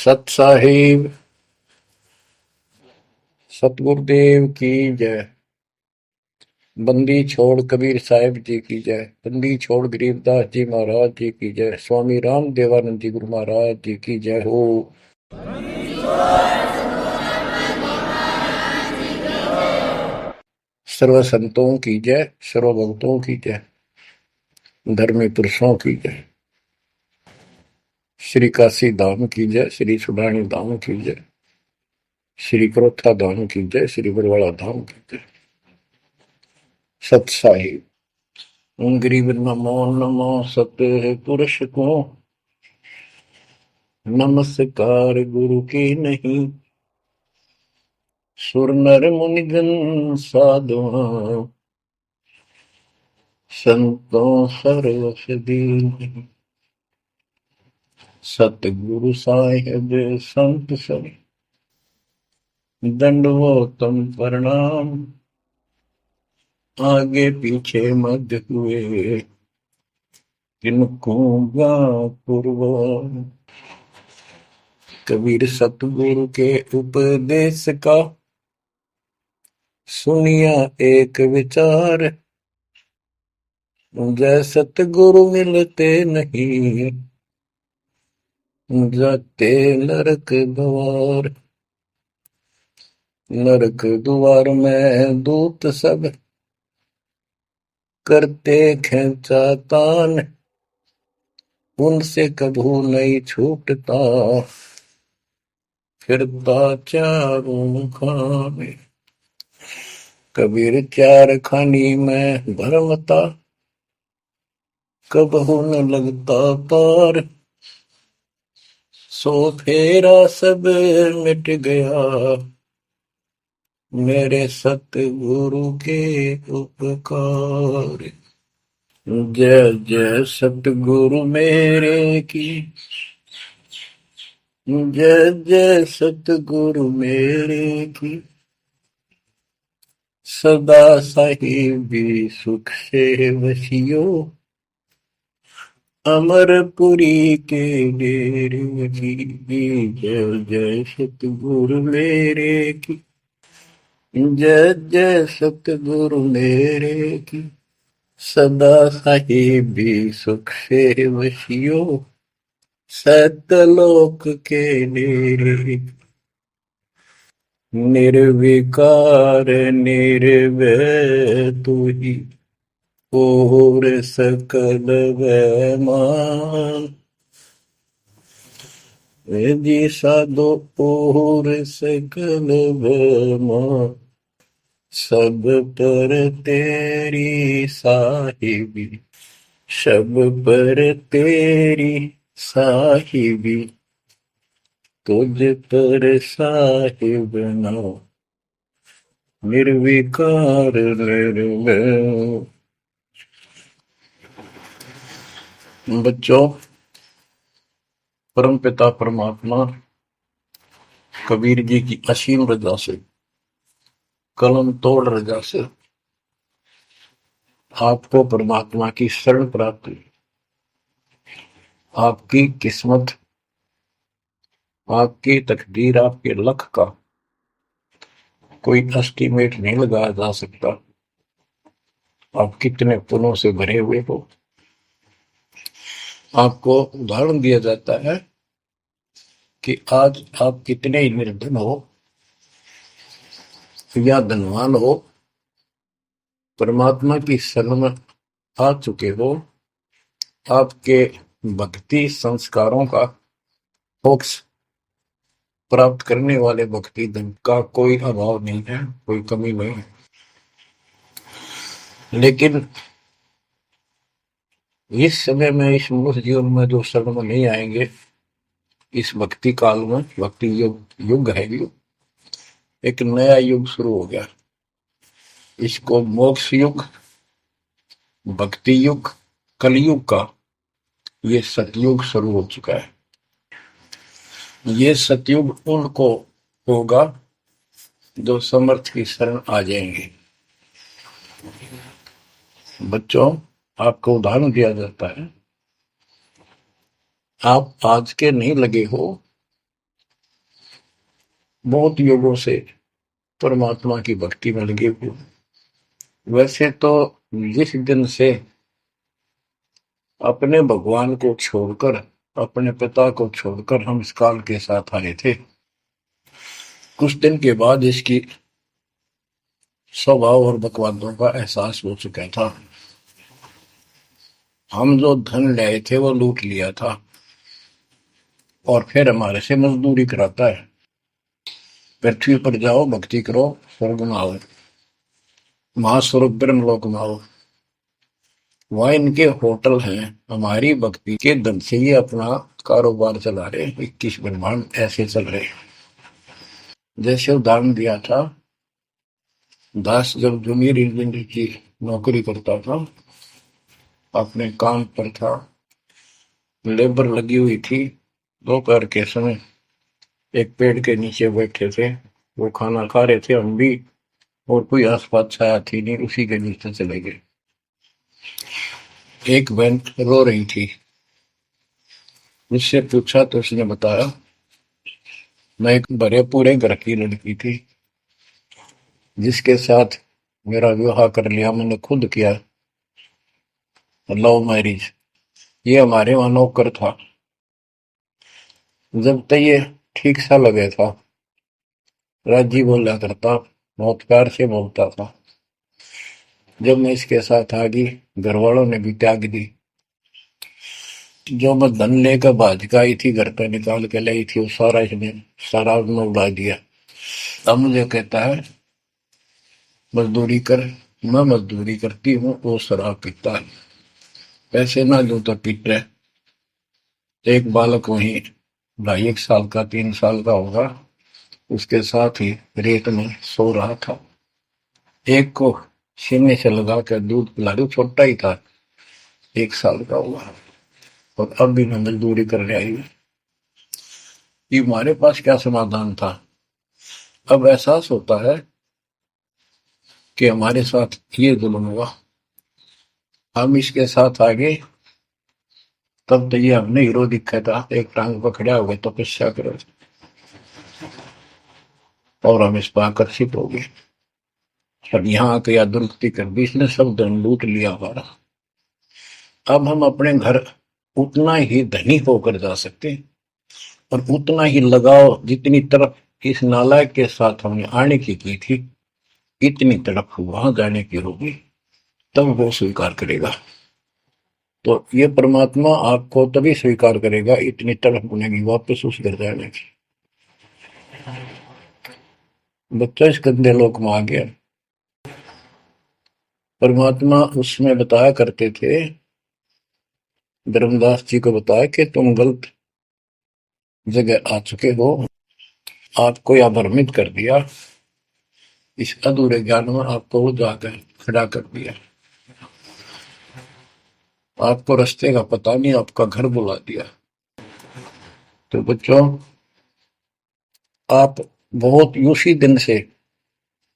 सत साहिब सतगुरुदेव की जय। बंदी छोड़ कबीर साहिब जी की जय। बंदी छोड़ गरीबदास जी महाराज जी की जय। स्वामी राम देवानंद जी गुरु महाराज जी की जय हो। सर्व संतों की जय, सर्व भक्तों की जय, धर्मी पुरुषों की जय। श्री काशी धाम की जय, श्री सुडानी धाम की जय, श्री क्रोथा धाम की जय, श्री बरवाड़ा धाम की जय। सत साहिब गरीब नमो नमो सत पुरुष को नमस्कार गुरु की नहीं। सुर नर मुनिगण साधुआ संतों सर्वस दीन। सतगुरु साहिब संत सब दंडवतम प्रणाम। आगे पीछे मध्य हुए किनको पूर्व। कबीर सतगुरु के उपदेश का सुनिया एक विचार। जय सतगुरु मिलते नहीं जाते नरक द्वार। नरक द्वार में दूत सब करते खेचा तान। उनसे कभू नहीं छूटता फिरता चारों खाने। कबीर चार खानी में भरमता कबहू न लगता पार। सो फेरा सब मिट गया मेरे सतगुरु के उपकार। जय जय सतगुरु मेरे की जय जय सतगुरु मेरे की। सदा साहिबी सुख से वसियो अमरपुरी के डेरे की। जय जय सतगुरु मेरे की जय जय सतगुरु मेरे की। सदा साहिबी सुख से वसियो सतलोक के डेरे। निर्विकार निर्भय तू ही और सकल वैमान। जी साधो और सकल वैमान। सब पर तेरी साहिबी सब पर तेरी साहिबी। तुझ पर साहिब ना निर्विकार निर्भय। बच्चों, परम पिता परमात्मा कबीर जी की असीम रजा से कलम तोड़ रजा से आपको परमात्मा की शरण प्राप्त हुई। आपकी किस्मत, आपकी तकदीर, आपके लक का कोई एस्टीमेट नहीं लगाया जा सकता। आप कितने पुण्यों से भरे हुए हो। आपको उदाहरण दिया जाता है कि आज आप कितने ही निर्धन हो या धनवान हो, परमात्मा की शरण में आ चुके हो। आपके भक्ति संस्कारों का मोक्ष प्राप्त करने वाले भक्ति धन का कोई अभाव नहीं है, कोई कमी नहीं है। लेकिन इस समय में, इस मनुष्य जीवन में जो शरण में नहीं आएंगे, इस भक्ति काल में, भक्ति युग है, एक नया युग शुरू हो गया। इसको मोक्ष युग, भक्ति युग, कलयुग का ये सतयुग शुरू हो चुका है। ये सतयुग उनको होगा जो समर्थ की शरण आ जाएंगे। बच्चों, आपको उदाहरण दिया जाता है, आप आज के नहीं लगे हो, बहुत युगों से परमात्मा की भक्ति में लगे हुए। वैसे तो जिस दिन से अपने भगवान को छोड़कर, अपने पिता को छोड़कर हम इस काल के साथ आए थे, कुछ दिन के बाद इसकी स्वभाव और बकवादों का एहसास हो चुका था। हम जो धन लाए थे वो लूट लिया था और फिर हमारे से मजदूरी कराता है। पृथ्वी पर जाओ, भक्ति करो, स्वर्ग में आओ, महास्वर्ग ब्रह्मलोक में आओ। वहाँ इनके होटल हैं, हमारी भक्ति के धन से ये अपना कारोबार चला रहे। 21 ब्रह्मांड ऐसे चल रहे। जैसे उदाहरण दिया था, दास जब जूनियर इंजीनियर की नौकरी करता था, अपने काम पर था, लेबर लगी हुई थी, दोपहर के समय एक पेड़ के नीचे बैठे थे, वो खाना खा रहे थे, हम भी, और कोई आसपास छाया थी नहीं, उसी के नीचे चले गए। एक बहन रो रही थी, मुझसे पूछा तो उसने बताया, मैं एक बड़े पूरे घर की लड़की थी जिसके साथ मेरा विवाह कर लिया, मैंने खुद किया, लव मैरिज। ये हमारे वहां नौकर था। जब तक ये ठीक सा लगे था, राजी बोला करता, बहुत प्यार से बोलता था। जब मैं इसके साथ आ गई, घर वालों ने भी त्याग दी। जो मैं धन लेकर भाज का आई थी, घर पे निकाल के लाई थी, वो सारा इसने सारा में उड़ा दिया। अब मुझे कहता है मजदूरी कर। मैं मजदूरी करती हूँ, वो शराब पीता है, पैसे ना दूं तो पीट रहे। एक बालक वहीं 2.5 साल का, 3 साल का होगा, उसके साथ ही रेत में सो रहा था। एक को सीने से लगा कर दूध पिला रही, छोटा ही था, 1 साल का हुआ, और अब भी मैं मजदूरी करने आई हूँ। ये हमारे पास क्या समाधान था? अब एहसास होता है कि हमारे साथ ये जुल्म हुआ, हम इसके साथ आगे। तब तो ये हमने हीरो दिखा था, एक टांग पकड़ा हुए तपस्या करो, और हम इस पर आकर्षित हो गए। अब यहाँ आके या दुरुक्ति कर दी, इसने सब धन लूट लिया हमारा। अब हम अपने घर उतना ही धनी होकर जा सकते हैं, और उतना ही लगाव जितनी तरफ इस नालायक के साथ हमने आने की थी, इतनी तरफ वहां जाने की होगी, तब वो स्वीकार करेगा। तो ये परमात्मा आपको तभी स्वीकार करेगा, इतनी तरफ बनेगी वापस उस घर जाने की। बच्चा इस गंदे लोक में आ गया। परमात्मा उसमें बताया करते थे, धर्मदास जी को बताया कि तुम गलत जगह आ चुके हो, आपको यह भ्रमित कर दिया, इस अधूरे ज्ञान में आपको वो जाकर खड़ा कर दिया, आपको रास्ते का पता नहीं, आपका घर बुला दिया। तो बच्चों, आप बहुत उसी दिन से,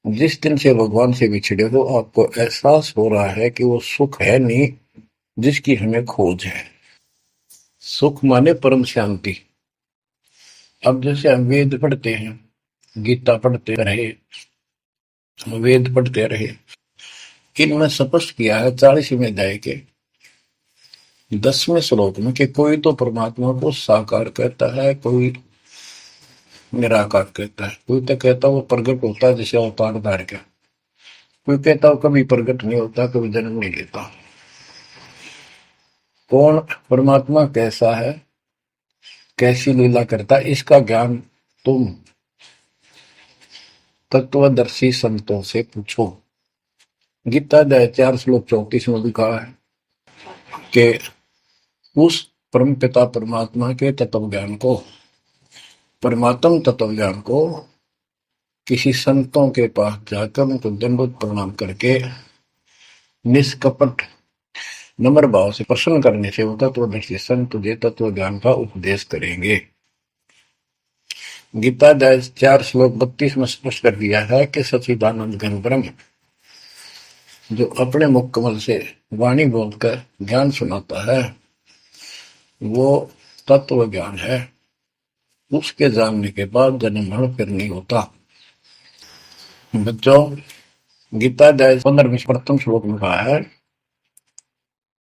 जिस दिन से भगवान से बिछड़े हो, आपको एहसास हो रहा है कि वो सुख है नहीं जिसकी हमें खोज है। सुख माने परम शांति। अब जैसे हम वेद पढ़ते हैं, गीता पढ़ते रहे, वेद पढ़ते रहे, इनमें स्पष्ट किया है 40वें अध्याय के 10वें श्लोक में कि कोई तो परमात्मा को साकार कहता है, कोई निराकार कहता है, कोई तो कहता है वो प्रगट होता है जैसे अवतार धार के, कोई कहता है कभी प्रगट नहीं होता, कभी जन्म नहीं लेता। कौन परमात्मा कैसा है, कैसी लीला करता है, इसका ज्ञान तुम तत्वदर्शी संतों से पूछो। गीता अध्याय 4 श्लोक 34 में लिखा है कि उस परम पिता परमात्मा के तत्व ज्ञान को, परमात्म तत्व ज्ञान को किसी संतों के पास जाकर उनको दंडवत प्रणाम करके निष्कपट नम्र भाव से प्रसन्न करने से वो तत्वदर्शी संत तुझे तत्व ज्ञान का उपदेश करेंगे। गीता अध्याय 4 श्लोक 32 में स्पष्ट कर दिया है कि सच्चिदानंद घन ब्रह्म जो अपने मुख कमल से वाणी बोलकर ज्ञान सुनाता है, वो तत्व ज्ञान है। उसके जानने के बाद जन्म मरण फिर नहीं होता। बच्चों, गीता अध्याय 15 प्रथम श्लोक में कहा है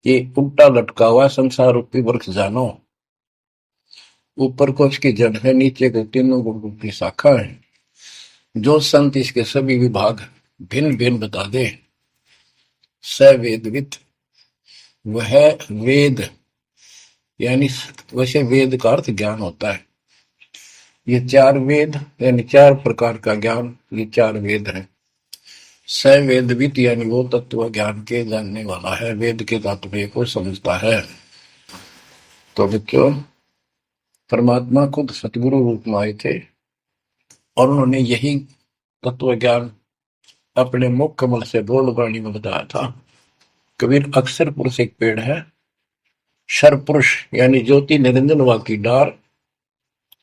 कि उल्टा लटका हुआ संसार रूपी वृक्ष जानो, ऊपर को इसकी जड़ है, नीचे को तीनों गुणों की शाखा है। जो संत इसके सभी विभाग भिन्न भिन्न बता दे, स वेदविद, वह वेद, यानी वैसे वेद का अर्थ ज्ञान होता है। ये चार वेद यानी चार प्रकार का ज्ञान, ये चार वेद है। स वेदविद यानी वो तत्व ज्ञान के जानने वाला है, वेद के तात्पर्य को समझता है। तो बच्चों, परमात्मा खुद सतगुरु रूप में आए थे और उन्होंने यही तत्व ज्ञान अपने मुख कमल से बोल वाणी में बताया था। कबीर अक्षर पुरुष एक पेड़ है, शर पुरुष यानी ज्योति निरंजन वा की डार,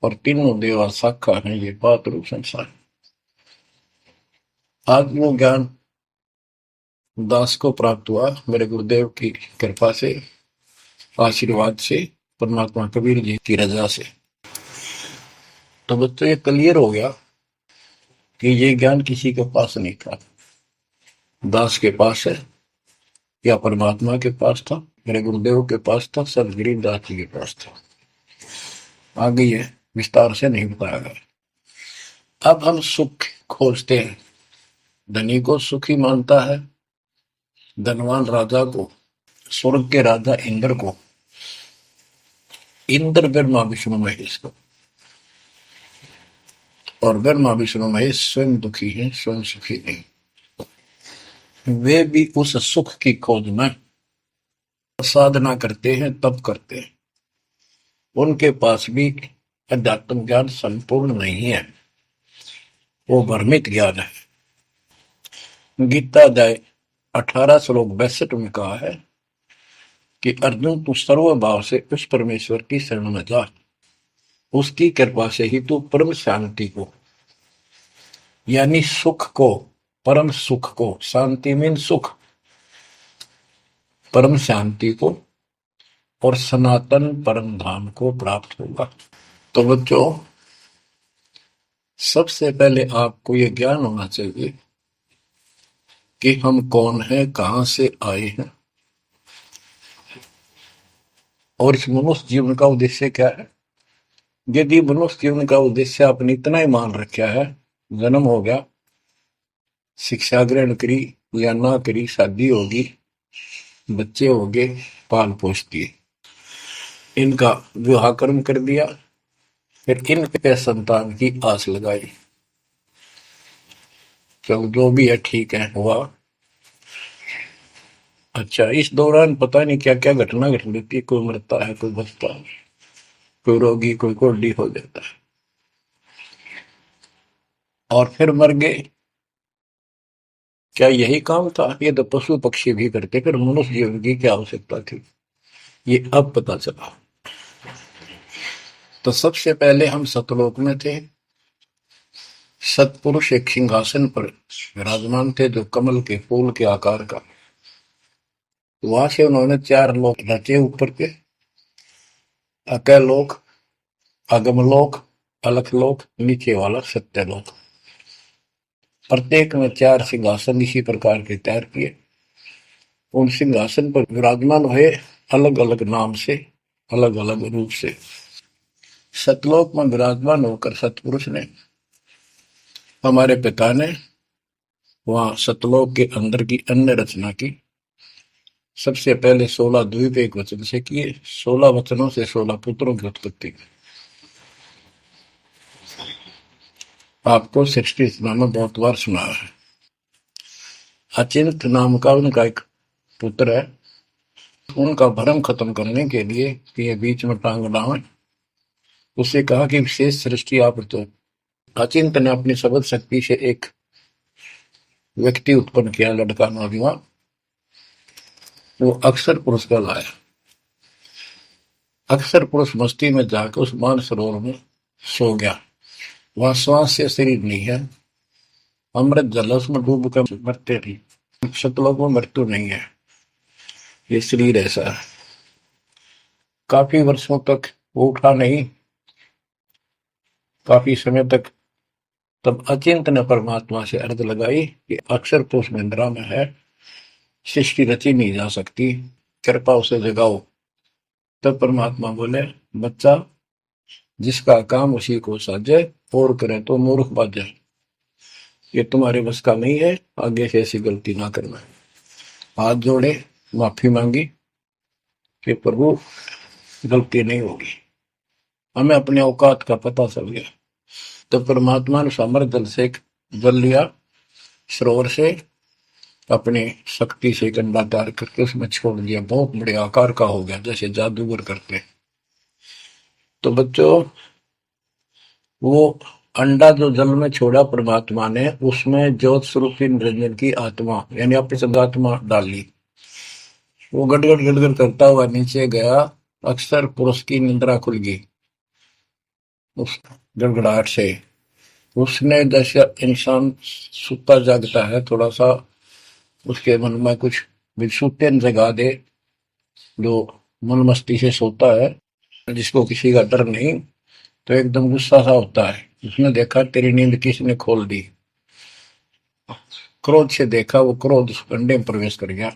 और तीनों देवा शाखा है ये बात रूप संसार। आज वो ज्ञान दास को प्राप्त हुआ मेरे गुरुदेव की कृपा से, आशीर्वाद से, परमात्मा कबीर जी की रजा से। तो बच्चों, ये क्लियर हो गया कि ये ज्ञान किसी के पास नहीं था, दास के पास है या परमात्मा के पास था, मेरे गुरुदेव के पास था, सब गरीबदास जी के पास था। आगे ये विस्तार से नहीं बताया गया। अब हम सुख खोजते हैं, धनी को सुखी मानता है, धनवान राजा को, स्वर्ग के राजा इंद्र को, इंद्र ब्रह्मा विष्णु महेश को, और ब्रह्मा विष्णु महेश स्वयं दुखी है, स्वयं सुखी नहीं। वे भी उस सुख की खोज में साधना करते हैं, तप करते हैं। उनके पास भी अध्यात्म ज्ञान संपूर्ण नहीं है, वो भ्रमित ज्ञान है। गीता अध्याय 18 श्लोक 62 में कहा है कि अर्जुन, तू सर्वभाव से उस परमेश्वर की शरण में जा, उसकी कृपा से ही तू परम शांति को, यानी सुख को, परम सुख को, शांति मीन सुख, परम शांति को और सनातन परम धाम को प्राप्त होगा। तो बच्चों, सबसे पहले आपको यह ज्ञान होना चाहिए कि हम कौन हैं, कहां से आए हैं, और इस मनुष्य जीवन का उद्देश्य क्या है। यदि मनुष्य जीवन का उद्देश्य आपने इतना ही मान रखा है, जन्म हो गया, शिक्षा ग्रहण करी या ना करी, शादी होगी, बच्चे हो गए, पाल पोष दिए, इनका विवाह कर्म कर दिया, फिर इनके संतान की आस लगाई, तो जो भी है ठीक है, हुआ। अच्छा, इस दौरान पता नहीं क्या क्या घटना घट लेती है, कोई मरता है, कोई बचता है, कोई रोगी, कोई कोल्डी हो जाता है, और फिर मर गए। क्या यही काम था? ये तो पशु पक्षी भी करते, फिर मनुष्य जीवन की क्या आवश्यकता थी, ये अब पता चला। तो सबसे पहले हम सतलोक में थे, सतपुरुष एक सिंहासन पर विराजमान थे जो कमल के फूल के आकार का। वहां से उन्होंने 4 लोक रचे ऊपर के, अकलोक, अगमलोक, अलखलोक, नीचे वाला सत्यलोक। प्रत्येक में 4 सिंहासन इसी प्रकार के तैयार किए। उन सिंहासन पर विराजमान हुए अलग अलग नाम से, अलग अलग रूप से। सतलोक में विराजमान होकर सतपुरुष ने, हमारे पिता ने, वहां सतलोक के अंदर की अन्य रचना की। सबसे पहले 16 द्वीप एक वचन से किए, 16 वचनों से 16 पुत्रों की उत्पत्ति की। आपको सृष्टि नाम बहुत बार सुना है। अचिंत नाम का उनका एक पुत्र है, उनका भ्रम खत्म करने के लिए कि ये बीच में टांग लावे, उसे कहा कि विशेष सृष्टि आप तो। अचिंत ने अपनी शब्द शक्ति से एक व्यक्ति उत्पन्न किया, लड़का नौजवान, वो अक्षर पुरुष का लाया। अक्षर पुरुष मस्ती में जाकर उस मान सरोवर में सो गया। वहां श्वास से शरीर नहीं है, अमृत जल उसमें डूब कर मरते नहीं, सतलोक में मृत्यु नहीं है, ये शरीर ऐसा है। काफी वर्षों तक वो उठा नहीं, काफी समय तक। तब अचिंत ने परमात्मा से अर्ज लगाई कि अक्षर तो उस निंद्रा में है, सृष्टि रची नहीं जा सकती, कृपा उसे जगाओ। तब परमात्मा बोले, बच्चा, जिसका काम उसी को साजे, और करें तो मूर्ख बाजे। ये तुम्हारे बस का नहीं है, आगे से ऐसी गलती ना करना। हाथ जोड़े, माफी मांगी कि प्रभु गलती नहीं होगी, हमें अपने औकात का पता चल गया। तो परमात्मा ने समर जल से जल लिया सरोवर से, अपनी शक्ति से गंडा तैयार करके उसमें छोड़ दिया, बहुत बड़े आकार का हो गया, जैसे जादूगर करते। तो बच्चों, वो अंडा जो जल में छोड़ा परमात्मा ने, उसमें ज्योत स्वरूपी निरंजन की आत्मा यानी अपनी सदात्मा डाली। वो गड़गड़ गड़गड़ करता हुआ नीचे गया, अक्सर पुरुष की निंद्रा खुल गई उस गड़गड़ाहट से। उसने जैसे इंसान सुता जागता है, थोड़ा सा उसके मन में कुछ विक्षुप्तन जगा दे, जो मन मस्ती से सोता है, जिसको किसी का डर नहीं, तो एकदम गुस्सा सा होता है। उसने देखा तेरी नींद किसने खोल दी, क्रोध से देखा, वो क्रोध उस अंडे में प्रवेश कर गया,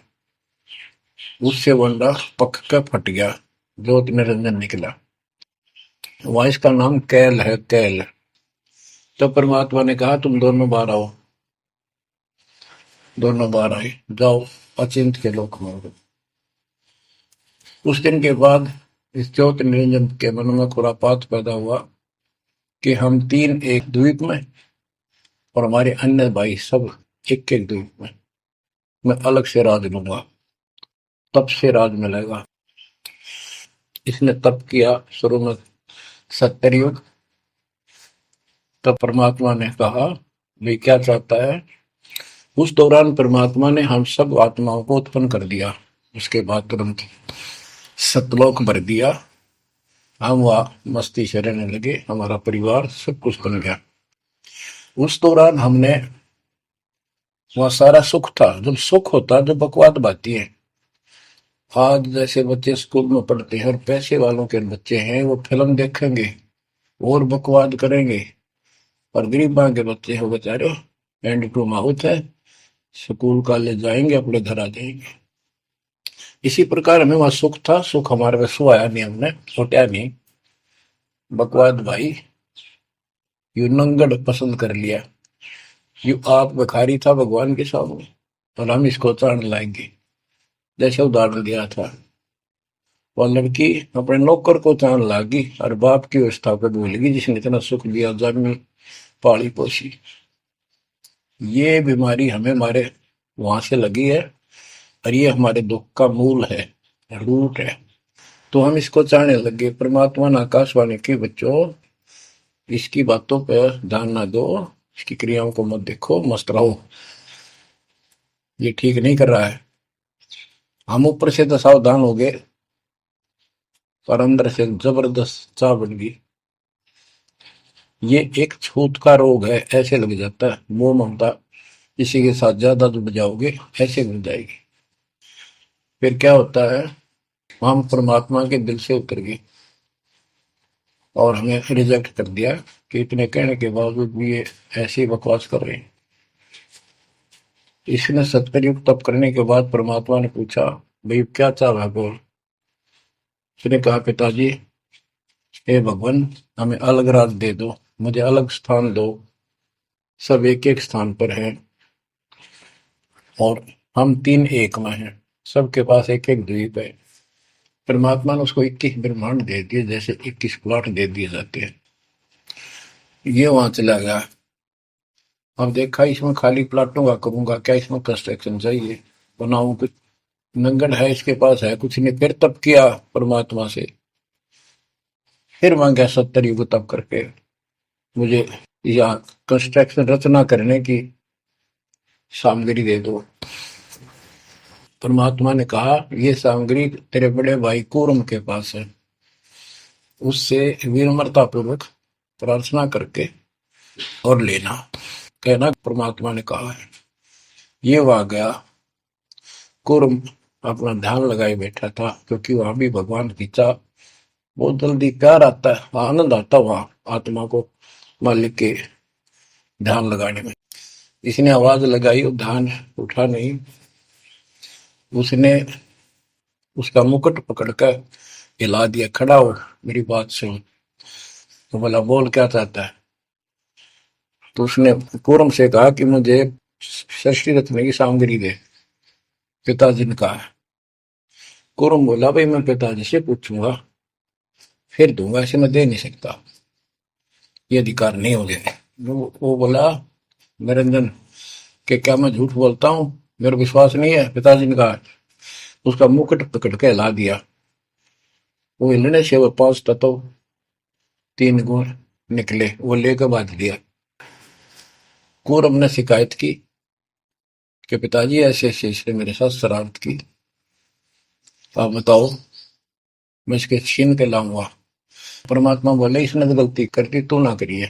उससे वो अंडा पक कर फट गया, ज्योति निरंजन निकला। वहां इसका नाम कैल है, कैल। तो परमात्मा ने कहा तुम दोनों बाहर आओ। दोनों बाहर आए, जाओ अचिंत के लोक में। उस दिन के बाद इस ज्योति निरंजन के मन में खुरापात पैदा हुआ कि हम तीन एक द्वीप में, और हमारे अन्य भाई सब एक एक द्वीप में। मैं अलग से राज लूंगा, तप से राज मिलेगा। इसने तप किया शुरू में, सत्तर युग। तब परमात्मा ने कहा, भाई क्या चाहता है। उस दौरान परमात्मा ने हम सब आत्माओं को उत्पन्न कर दिया। उसके बाद तुरंत सतलोक भर दिया, हम वहां मस्ती से रहने लगे, हमारा परिवार सब कुछ बन गया। उस दौरान हमने, वहां सारा सुख था। जब सुख होता है, जब बकवाद बाती है। आज जैसे बच्चे स्कूल में पढ़ते हैं और पैसे वालों के बच्चे हैं, वो फिल्म देखेंगे और बकवाद करेंगे, और गरीबा के बच्चे हो बेचारे एंड टू माउथ है, स्कूल कॉलेज जाएंगे, अपने घर आ जाएंगे। इसी प्रकार हमें वहां सुख था, सुख हमारे में सोया नहीं, हमने सोटा नहीं। बकवाद भाई यू नंगड़ पसंद कर लिया, यू आप भिखारी था भगवान के सामने, और हम इसको चाण लाएंगे। जैसे उदाहरण दिया था, वह लड़की अपने नौकर को चाण लागी और बाप की व्यवस्था को भूलेगी, जिसने इतना सुख दिया, जमी पाली पोसी। ये बीमारी हमें हमारे वहां से लगी है, और ये हमारे दुख का मूल है, रूट है। तो हम इसको चाहने लगे। परमात्मा ने आकाशवाणी की, बच्चों इसकी बातों पर ध्यान ना दो, इसकी क्रियाओं को मत देखो, मस्त रहो, ये ठीक नहीं कर रहा है। हम ऊपर से तो सावधान हो गए, पर अंदर से जबरदस्त चाह बन गई। ये एक छूत का रोग है, ऐसे लग जाता है, मोह ममता किसी के साथ ज्यादा जुड़ जाओगे, ऐसे मिल जाएगी। फिर क्या होता है, हम परमात्मा के दिल से उतर गए और हमें रिजेक्ट कर दिया कि इतने कहने के बावजूद भी ये ऐसे ही बकवास कर रहे हैं। इसने सत्कर्युग तप करने के बाद परमात्मा ने पूछा, भाई क्या चाह रहा है, बोल। उसने कहा, पिताजी, हे भगवान, हमें अलग राज दे दो, मुझे अलग स्थान दो। सब एक एक स्थान पर हैं, और हम तीन एक में हैं, सबके पास एक एक द्वीप है। परमात्मा ने उसको 21 ब्रह्मांड दे दिए, जैसे 21 प्लॉट दे दिए जाते हैं। ये वहां चला गया। अब देखा, इसमें खाली प्लाटों का करूंगा क्या, इसमें कंस्ट्रक्शन चाहिए, बनाऊं कुछ। नंगन है, इसके पास है कुछ नहीं। फिर तप किया परमात्मा से, फिर मांगा 70 युग तप करके, मुझे यहाँ कंस्ट्रक्शन रचना करने की सामग्री दे दो। परमात्मा ने कहा, ये सामग्री तेरे बड़े भाई कूर्म के पास है, उससे विनम्रता पूर्वक प्रार्थना करके और लेना, कहना परमात्मा ने कहा है। ये वहां गया, कूर्म अपना ध्यान लगाए बैठा था, क्योंकि वहां भी भगवान की चाह बहुत जल्दी प्यार आता है, आनंद आता है वहां आत्मा को मालिक के ध्यान लगाने में। इसने आवाज लगाई और ध्यान उठा नहीं। उसने उसका मुकुट पकड़कर हिला दिया, खड़ा हो मेरी बात सुन। तो बोला बोल क्या चाहता है। तो उसने पूरम से कहा कि मुझे षष्ठी रत्न की सामग्री दे, पिताजी ने कहा। कुरम बोला भाई मैं पिताजी से पूछूंगा फिर दूंगा, ऐसे मैं दे नहीं सकता, ये अधिकार नहीं हो गया। वो बोला निरंजन कि क्या मैं झूठ बोलता हूँ, मेरा विश्वास नहीं है। पिताजी ने कहा। उसका मुकुट पकड़ के हिला दिया। वो हिलने से वो 5 तत्व 3 गुण निकले, वो लेकर बांध दिया। कौरव ने शिकायत की कि पिताजी ऐसे ऐसे इसने मेरे साथ शरारत की, आप बताओ मैं इसके छीन के लाऊंगा। परमात्मा बोले इसने तो गलती कर दी, तू ना करिए।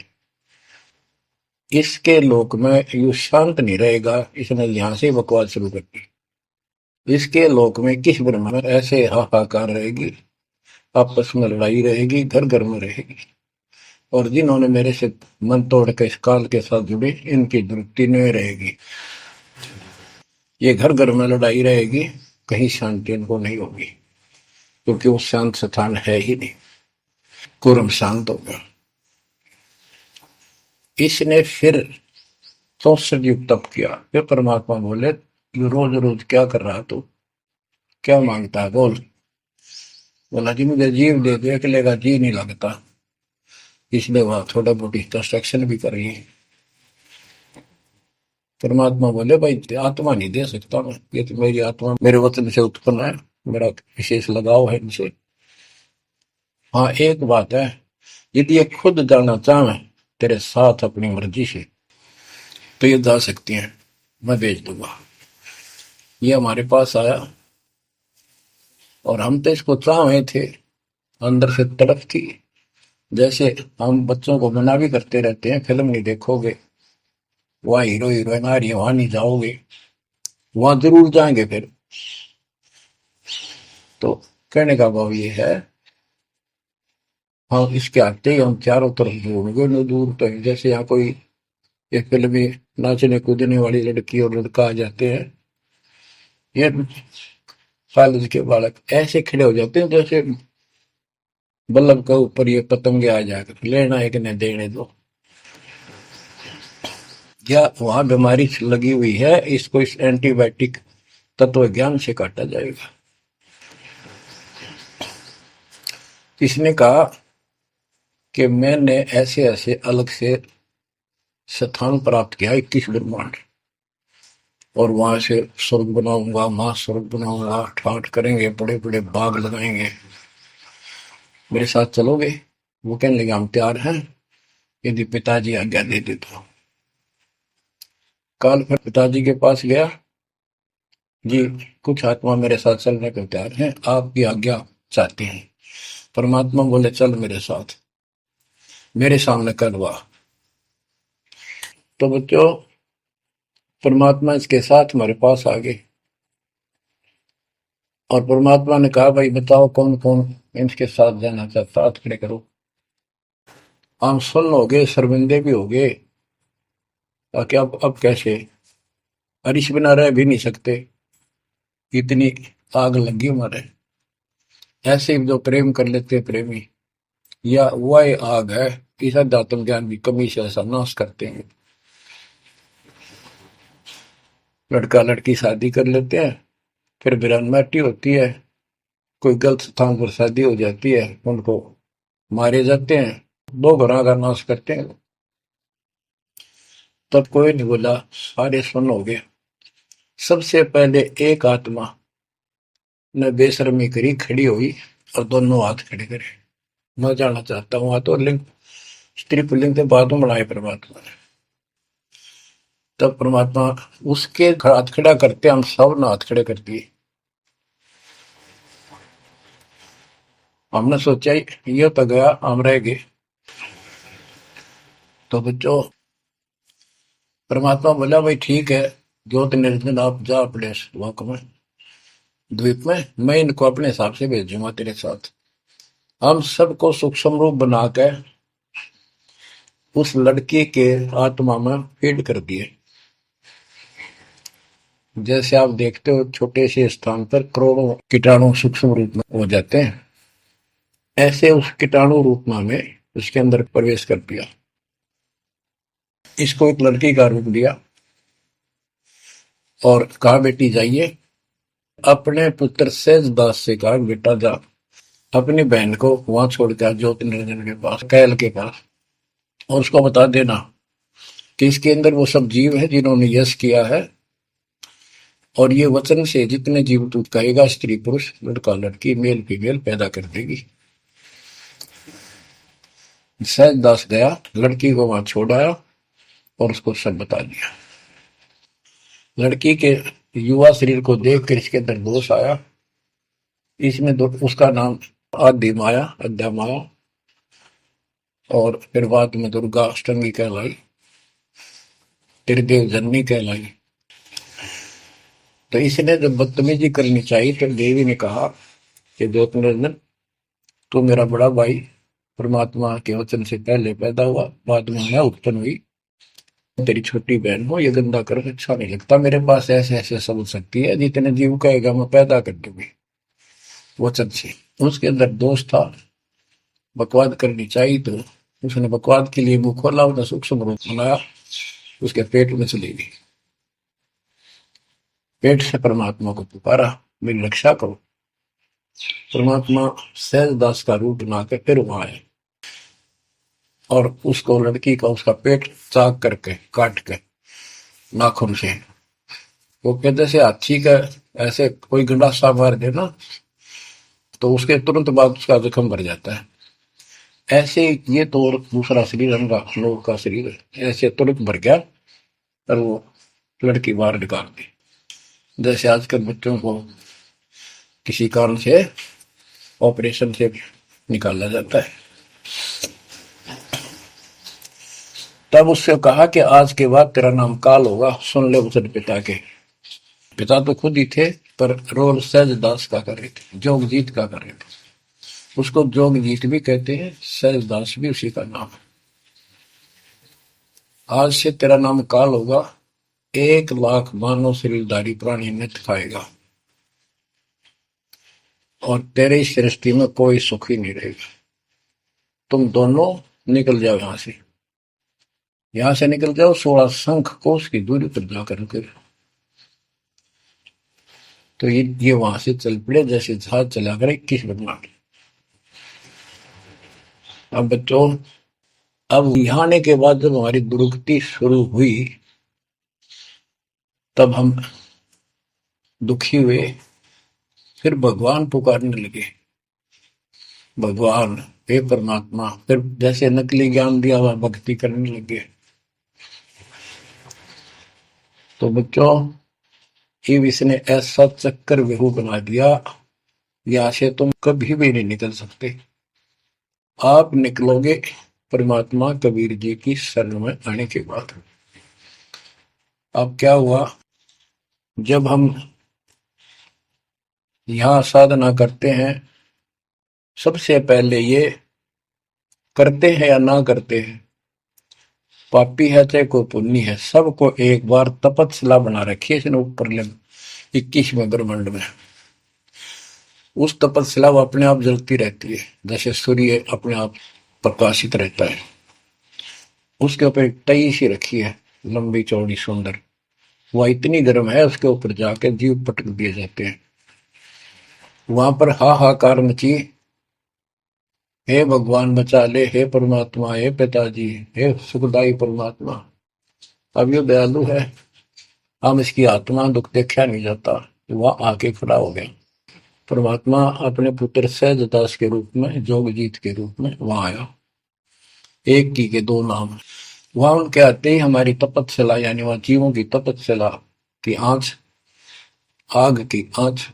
इसके लोक में यू शांत नहीं रहेगा, इसने यहां से बकवास शुरू कर दी। इसके लोक में किस ब्रह्म में ऐसे हाहाकार रहेगी, आपस में लड़ाई रहेगी, घर घर में रहेगी। और जिन्होंने मेरे से मन तोड़ के इस काल के साथ जुड़े, इनकी तृप्ति नहीं रहेगी। ये घर घर में लड़ाई रहेगी, कहीं शांति इनको नहीं होगी, क्योंकि वो शांत स्थान है ही नहीं। कुरम शांत हो गया। इसने फिर 64 युग तप किया। फिर परमात्मा बोले ये रोज रोज क्या कर रहा तू, क्या मांगता है बोल। बोला जी मुझे जीव दे दे, अकेले का जी नहीं लगता, इसलिए वहां थोड़ा बहुत कंस्ट्रक्शन भी करिए। परमात्मा बोले भाई आत्मा नहीं दे सकता मैं, ये तो मेरी आत्मा मेरे वतन से उत्पन्न है, मेरा विशेष लगाव है इनसे। हाँ एक बात है, यदि ये खुद जाना चाहे तेरे साथ अपनी मर्जी से तो ये जा सकती हैं, मैं भेज दूंगा। ये हमारे पास आया और हम तो इसको चाहे थे, अंदर से तड़प थी। जैसे हम बच्चों को मना भी करते रहते हैं, फिल्म नहीं देखोगे, वहाँ हीरो हीरोइन आ रही है वहां नहीं जाओगे, वहां जरूर जाएंगे फिर। तो कहने का भाव ये है, हाँ इसके आते ही हम चारों तरफ ढूंढोगे न दूर तक। जैसे यहाँ कोई एक फिल्म में नाचने कूदने वाली लड़की और लड़का आ जाते हैं, ये कॉलेज के बालक ऐसे खड़े हो जाते हैं जैसे बल्लभ का ऊपर ये पतंगे आ जाकर लेना एक ने देने दो। या वहां बीमारी लगी हुई है, इसको इस एंटीबायोटिक तत्व ज्ञान से काटा जाएगा। इसने कहा कि मैंने ऐसे ऐसे अलग से स्थान प्राप्त किया 21 ब्रह्मांड, और वहां से स्वर्ग बनाऊंगा, महास्वर्ग बनाऊंगा, ठाठ करेंगे, बड़े बड़े बाग लगाएंगे, मेरे साथ चलोगे। वो कहने लगे हम तैयार हैं, यदि पिताजी आज्ञा दे दे तो। काल फिर पिताजी के पास गया, जी कुछ आत्मा मेरे साथ चलने को तैयार हैं, आपकी आज्ञा चाहते हैं। परमात्मा बोले चल मेरे साथ, मेरे सामने करवा। तो बच्चों परमात्मा इसके साथ हमारे पास आ गए, और परमात्मा ने कहा भाई बताओ कौन कौन इनके साथ जाना चाहता, हाथ खड़े करो। हम सुन हो गए, शर्मिंदे भी हो गए, ताकि अब कैसे, अरिश बिना रह भी नहीं सकते, इतनी आग लगी हमारे। ऐसे जो प्रेम कर लेते प्रेमी, या वह आग है इस अध्यात्म ज्ञान की कमी से ऐसा नाश करते हैं। लड़का लड़की शादी कर लेते हैं, फिर विरानमाटी होती है, कोई गलत स्थान पर शादी हो जाती है, उनको मारे जाते हैं, 2 घरों का नाश करते हैं। तब कोई नहीं बोला, सारे सुन हो गए। सबसे पहले एक आत्मा ने बेशर्मी करी, खड़ी हुई और दोनों हाथ खड़े करे, मैं जाना चाहता हूँ। तो लिंग स्त्री पुल्लिंग से बाद में बढ़ाए परमात्मा ने। तब परमात्मा उसके हाथ खड़ा करते हम सब ने हाथ खड़े कर दिए। हमने सोचा ये तो गया, हम रह गए। तो बच्चों परमात्मा बोला भाई ठीक है, ज्योत निर्जन आप जा अपने लोक में, द्वीप में, मैं इनको अपने हिसाब से भेजूंगा तेरे साथ। हम सबको सूक्ष्म रूप बनाकर उस लड़की के आत्मा में फीड कर दिए। जैसे आप देखते हो छोटे से स्थान पर करोड़ों कीटाणु सूक्ष्म रूप में हो जाते हैं, ऐसे उस कीटाणु रूप में उसके अंदर प्रवेश कर दिया। इसको एक लड़की का रूप दिया और कहा बेटी जाइए, अपने पुत्र सहज दास से कहा बेटा जा अपनी बहन को वहां छोड़ के ज्योति निरंजन के पास, कैल के पास, और उसको बता देना कि इसके अंदर वो सब जीव है जिन्होंने यश किया है, और ये वचन से जितने जीव तू कहेगा स्त्री पुरुष लड़का लड़की मेल फीमेल पैदा कर देगी। सहज दास गया, लड़की को वहां छोड़ आया और उसको सब बता दिया। लड़की के युवा शरीर को देखकर इसके अंदर दोष आया। इसमें उसका नाम आदि माया, अद्या माया, और फिर बाद में दुर्गा अष्टंगी कहलाई, त्रिदेव जननी कहलाई। तो इसने जब बदतमीजी करनी चाहिए तो देवी ने कहा कि ज्योति निरंजन तू मेरा बड़ा भाई परमात्मा के वचन से पहले पैदा हुआ, बाद में मैं उत्पन्न हुई, तेरी छोटी बहन हो, ये गंदा कर अच्छा नहीं लगता, मेरे पास ऐसे ऐसे सब शक्ति है, जितने जीव कहेगा मैं पैदा कर दूंगी वचन से। उसके अंदर दोष था, बकवाद करनी चाहिए तो उसने बकवाद के लिए मुंह खोला, उसने सूक्ष्म रूप बनाया, उसके पेट में चली गई। पेट से परमात्मा को पुकारा मेरी रक्षा करो। परमात्मा सहज दास का रूप बनाकर फिर वहां आए और उसको लड़की का उसका पेट चाक करके काट के नाखून से, वो कहते से हाथी का ऐसे कोई गंडासा मार दे ना तो उसके तुरंत बाद उसका जख्म भर जाता है, ऐसे ये तो दूसरा शरीर अंगा लोग का शरीर ऐसे तुरंत भर गया और वो लड़की बाहर निकाल दी। जैसे आजकल बच्चों को किसी कारण से ऑपरेशन से निकाला जाता है। तब उससे कहा कि आज के बाद तेरा नाम काल होगा, सुन ले वचन पिता के। पिता तो खुद ही थे पर रोल सहज दास का कर रहे थे, जोगजीत का कर रहे थे। उसको जोगजीत भी कहते हैं, सहज दास भी उसी का नाम है। आज से तेरा नाम काल होगा, 1,00,000 मानव शरीरधारी प्राणी नित खाएगा और तेरे इस सृष्टि में कोई सुख ही नहीं रहेगा। तुम दोनों निकल जाओ यहां से निकल जाओ, 16 शंख कोस की दूरी पर जाकर के। तो ये वहां से चल पड़े जैसे जहाज चला कर 21 बदमाश। अब बच्चों, अब यहाँ आने के बाद जब हमारी दुर्गति शुरू हुई तब हम दुखी हुए, फिर भगवान पुकारने लगे, भगवान हे परमात्मा। फिर जैसे नकली ज्ञान दिया हुआ भक्ति करने लगे। तो बच्चों, शिव इसने ऐसा चक्कर व्यू बना दिया, यहाँ से तुम कभी भी नहीं निकल सकते। आप निकलोगे परमात्मा कबीर जी की शरण में आने के बाद। अब क्या हुआ, जब हम यहाँ साधना करते हैं, सबसे पहले ये करते हैं या ना करते हैं, पापी है चाहे कोई पुण्य है, सबको एक बार तपस्या बना रखी है इसने ऊपर 21वें ब्रह्मांड में। उस तपस्या वो अपने आप जलती रहती है, जैसे सूर्य अपने आप प्रकाशित रहता है। उसके ऊपर एक तई सी रखी है, लंबी चौड़ी सुंदर, वह इतनी गर्म है उसके ऊपर जाके जीव पटक दिए जाते हैं। वहां पर हाहाकार मची, हे भगवान बचा ले, हे परमात्मा, हे पिताजी, हे सुखदाई परमात्मा। अब ये दयालु है, हम इसकी आत्मा दुख देखा नहीं जाता, वह आके खड़ा हो गया। परमात्मा अपने पुत्र सहजदास के रूप में, जोगजीत के रूप में वहां आया। एक की के दो नाम। वहां उनके आते ही हमारी तपस्या, यानी वहां जीवों की तपस्या की आंच, आग की आंच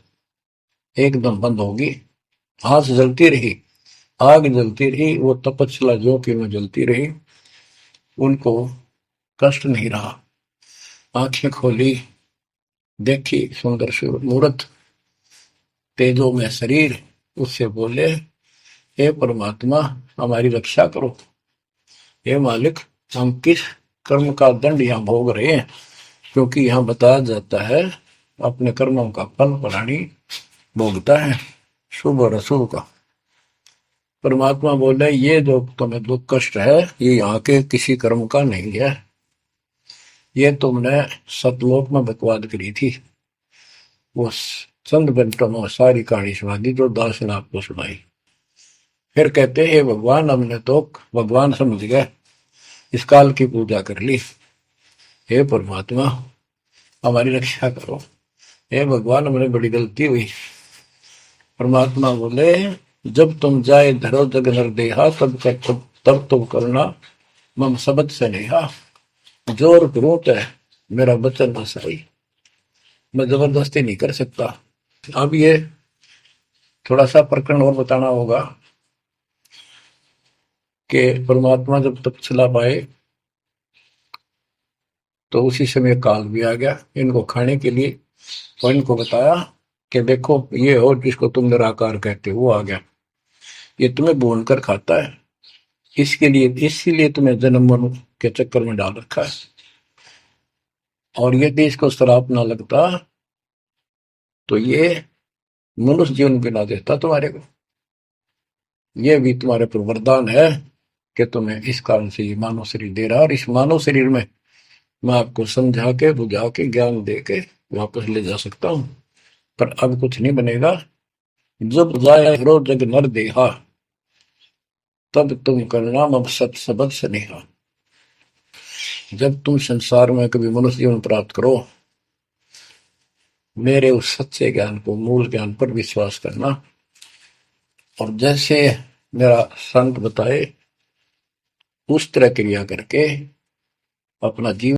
एकदम बंद होगी। आंच जलती रही, आग जलती रही, वो तपस्या जो कि में जलती रही, उनको कष्ट नहीं रहा। आंखें खोली, देखी सुंदर मूर्त, तेजो में शरीर, उससे बोले हे परमात्मा हमारी रक्षा करो, हे मालिक हम किस कर्म का दंड यहाँ भोग रहे हैं, क्योंकि यहाँ बताया जाता है अपने कर्मों का फल प्राणी भोगता है, शुभ और अशुभ का। परमात्मा बोले ये जो तुम्हें दुख कष्ट है ये यहाँ के किसी कर्म का नहीं है, ये तुमने सतलोक में बकवाद करी थी, वो चंद घंटों में सारी कहानी सुना दी जो दास ने आपको सुनाई। फिर कहते हे भगवान हमने तो भगवान समझ गए, इस काल की पूजा कर ली, हे परमात्मा हमारी रक्षा करो, हे भगवान हमने बड़ी गलती हुई। परमात्मा बोले जब तुम जाए धरो जग नर देहा तब तुम करना मम शब्द से नेहा, जोर करूं है मेरा वचन बसाई, मैं जबरदस्ती नहीं कर सकता। अब ये थोड़ा सा प्रकरण और बताना होगा कि परमात्मा जब तक चला पाए तो उसी समय काल भी आ गया इनको खाने के लिए, और इनको बताया कि देखो ये हो जिसको तुम निराकार कहते हो वो आ गया, ये तुम्हें भून कर खाता है, इसके लिए इसीलिए तुम्हें जन्म मरण के चक्कर में डाल रखा है, और यदि इसको श्राप ना लगता तो ये मनुष्य जीवन भी ना देता तुम्हारे को, ये भी तुम्हारे पर वरदान है कि तुम्हें इस कारण से ये मानव शरीर दे रहा है, और इस मानव शरीर में मैं आपको समझा के बुझा के ज्ञान दे के वापस ले जा सकता हूं, पर अब कुछ नहीं बनेगा। जब जाए जग नर देहा तब तुम करना मम सत सबद स्नेहा, जब तुम संसार में कभी मनुष्य जीवन प्राप्त करो मेरे उस सच्चे ज्ञान को मूल ज्ञान पर विश्वास करना, और जैसे मेरा संत बताए उस तरह क्रिया करके अपना जीवन